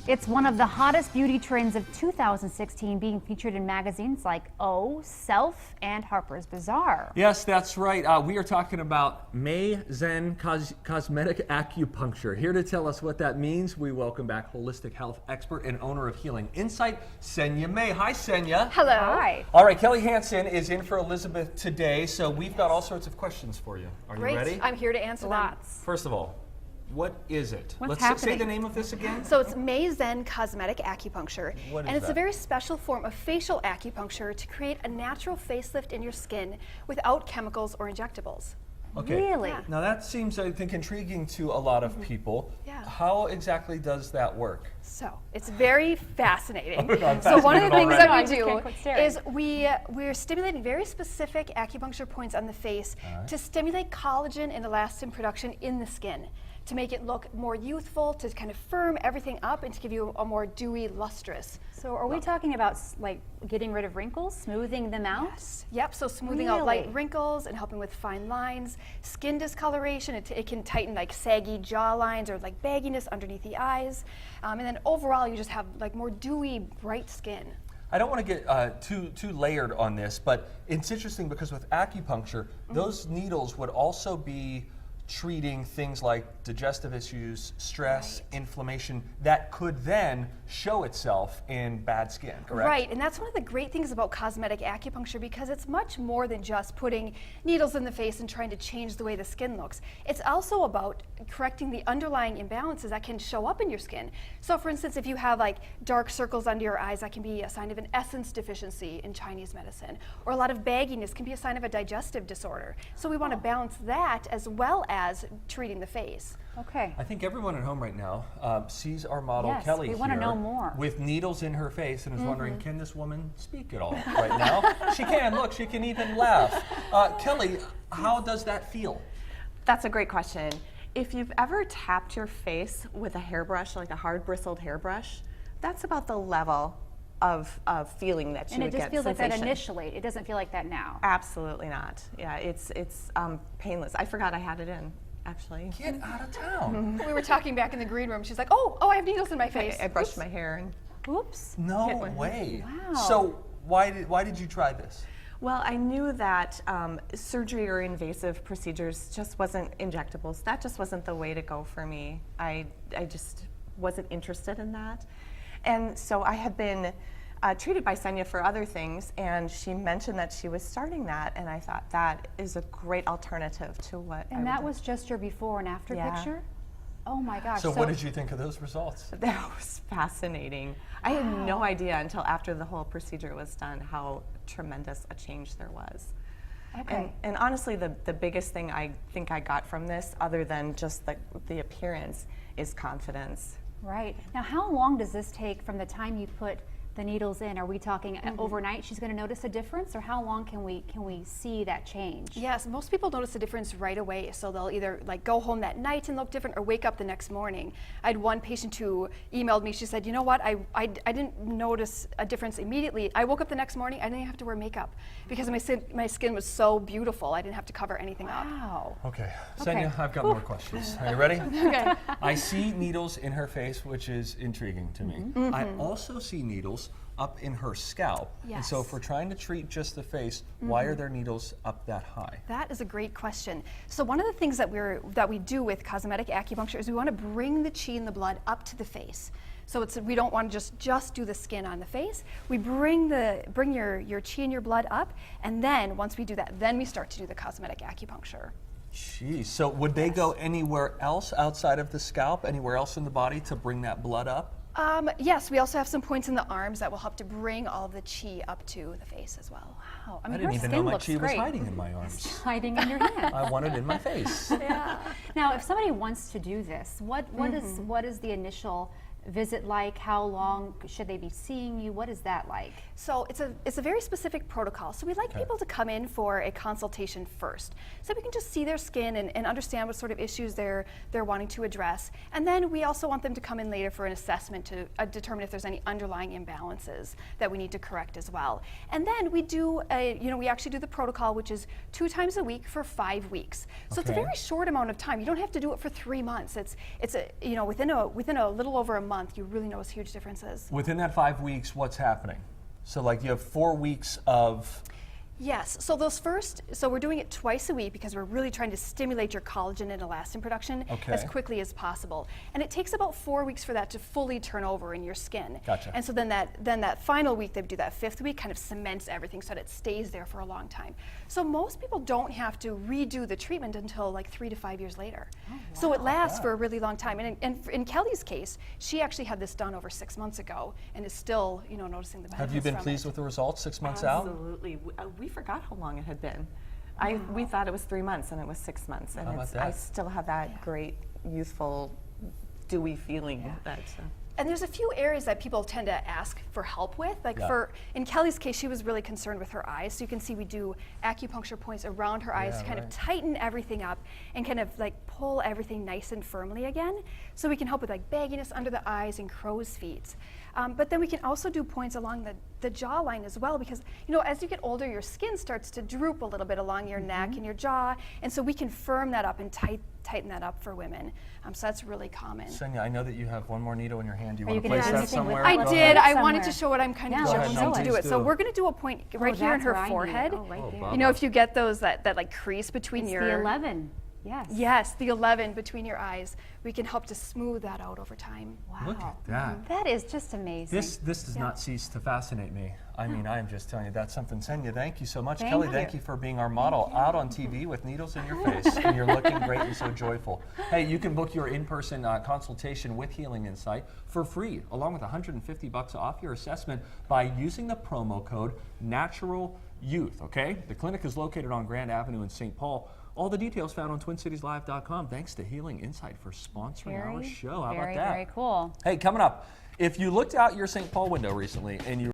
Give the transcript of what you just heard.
It's one of the hottest beauty trends of 2016, being featured in magazines like O, Self, and Harper's Bazaar. Yes, that's right. We are talking about Mei Zen Cosmetic Acupuncture. Here to tell us what that means, we welcome back holistic health expert and owner of Healing Insight, Senia Mae. Hi, Senia. Hello. Hi. All right, Kelly Hansen is in for Elizabeth today, so we've got all sorts of questions for you. Are you ready? I'm here to answer Lots. First of all, what is it? What's Let's happening? say the name of this again. So it's Mei Zen Cosmetic Acupuncture, What is and it's that? a very special form of facial acupuncture to create a natural facelift in your skin without chemicals or injectables. Okay. Really? Yeah. Now that seems, I think, intriguing to a lot of people. Yeah. How exactly does that work? So it's very fascinating. I'm So one of the fascinated things already. that I we just can't do quit staring. is we're stimulating very specific acupuncture points on the face to stimulate collagen and elastin production in the skin, to make it look more youthful, to kind of firm everything up, and to give you a more dewy, lustrous. So are we talking about like getting rid of wrinkles, smoothing them out? Yes. Yep, so smoothing out light Really? wrinkles and helping with fine lines, skin discoloration. It can tighten like saggy jaw lines or like bagginess underneath the eyes. And then overall, you just have like more dewy, bright skin. I don't want to get too layered on this, but it's interesting because with acupuncture, those needles would also be treating things like digestive issues, stress, inflammation that could then show itself in bad skin, correct? Right, and that's one of the great things about cosmetic acupuncture, because it's much more than just putting needles in the face and trying to change the way the skin looks. It's also about correcting the underlying imbalances that can show up in your skin. So for instance, if you have like dark circles under your eyes, that can be a sign of an essence deficiency in Chinese medicine, or a lot of bagginess can be a sign of a digestive disorder. So we want to balance that as well as treating the face. Okay. I think everyone at home right now sees our model Yes, Kelly we wanna here know more. with needles in her face and is wondering, can this woman speak at all right now? She can. Look, she can even laugh. Kelly, how does that feel? That's a great question. If you've ever tapped your face with a hairbrush, like a hard bristled hairbrush, that's about the level of feeling that you And it would just get feels like that sensation. initially. It doesn't feel like that now. Absolutely not. Yeah, it's painless. I forgot I had it in, actually. Get out of town. We were talking back in the green room. She's like, oh, I have needles in my face. I brushed my hair and. Oops. No way. Wow. So why did you try this? Well, I knew that surgery or invasive procedures just wasn't injectables. That just wasn't the way to go for me. I just wasn't interested in that. And so I had been treated by Senia for other things, and she mentioned that she was starting that, and I thought that is a great alternative to what I And would that do. was just your before and after Yeah. picture? Oh my gosh. So what did you think of those results? That was fascinating. I had no idea until after the whole procedure was done how tremendous a change there was. Okay. And honestly, the biggest thing I think I got from this, other than just the appearance, is confidence. Right. Now, how long does this take from the time you put the needles in? Are we talking overnight she's going to notice a difference, or how long can we see that change? Yes, most people notice a difference right away. So they'll either like go home that night and look different, or wake up the next morning. I had one patient who emailed me. She said, you know what, I didn't notice a difference immediately. I woke up the next morning, I didn't have to wear makeup because my skin was so beautiful. I didn't have to cover anything up. Wow. Okay, Okay. Senia, I've got more questions. Are you ready? Okay. I see needles in her face, which is intriguing to me. I also see needles up in her scalp. And so Yes. if we're trying to treat just the face, why are there needles up that high? That is a great question. So one of the things that we do with cosmetic acupuncture is we want to bring the chi and the blood up to the face. So we don't want to just do the skin on the face. We bring your chi and your blood up, and then once we do that, then we start to do the cosmetic acupuncture. Jeez, so would they go anywhere else outside of the scalp, anywhere else in the body to bring that blood up? Yes, we also have some points in the arms that will help to bring all of the chi up to the face as well. Wow. I I mean, didn't her even skin know my looks chi was great. hiding in my arms. Hiding in your hand. I want it in my face. Yeah. Now, if somebody wants to do this, what is the initial visit like? How long should they be seeing you? What is that like? So it's a very specific protocol. So we like people to come in for a consultation first, so we can just see their skin and understand what sort of issues they're wanting to address. And then we also want them to come in later for an assessment to determine if there's any underlying imbalances that we need to correct as well. And then we do we actually do the protocol, which is 2 times a week for 5 weeks. So it's a Okay. very short amount of time. You don't have to do it for 3 months. It's within a little over a month. month, you really notice huge differences. Within that 5 weeks, what's happening? So like you have 4 weeks of Yes, so we're doing it twice a week because we're really trying to stimulate your collagen and elastin production as Okay. quickly as possible. And it takes about 4 weeks for that to fully turn over in your skin. Gotcha. And so then that final week, they do that 5th week, kind of cements everything so that it stays there for a long time. So most people don't have to redo the treatment until like 3 to 5 years later. So it lasts for a really long time. And in Kelly's case, she actually had this done over 6 months ago and is still, noticing the benefits. Have you been from pleased it. with the results 6 months out? Absolutely. We forgot how long it had been. We thought it was 3 months, and it was 6 months, and How about I that? still have that great youthful, dewy feeling. And there's a few areas that people tend to ask for help with. Like Yeah. in Kelly's case, she was really concerned with her eyes. So you can see we do acupuncture points around her eyes Yeah, to kind right. of tighten everything up and kind of like pull everything nice and firmly again. So we can help with like bagginess under the eyes and crow's feet. But then we can also do points along the jawline as well, because as you get older, your skin starts to droop a little bit along your neck and your jaw, and so we can firm that up and tighten that up for women. So that's really common. Senia, I know that you have one more needle in your hand. Do you Are you want to gonna place do that anything with somewhere? it? I Go did. ahead. I wanted to Somewhere. show what I'm kind of Yeah, doing let's to do do it. it. So we're going to do a point right here in that's her where I need it. forehead. Oh, right Oh, there. Bob. If you get those that like crease between It's your the 11. Yes. Yes, the 11 between your eyes. We can help to smooth that out over time. Wow. Look at that. That is just amazing. This does not cease to fascinate me. I mean, I am just telling you, that's something. Senia, thank you so much. Thank Kelly, you. thank you for being our model out on TV with needles in your face. And you're looking great and so joyful. Hey, you can book your in-person consultation with Healing Insight for free, along with $150 off your assessment by using the promo code Natural Youth, okay? The clinic is located on Grand Avenue in St. Paul. All the details found on TwinCitiesLive.com. Thanks to Healing Insight for sponsoring our show. How about that? Very cool. Hey, coming up, if you looked out your St. Paul window recently and you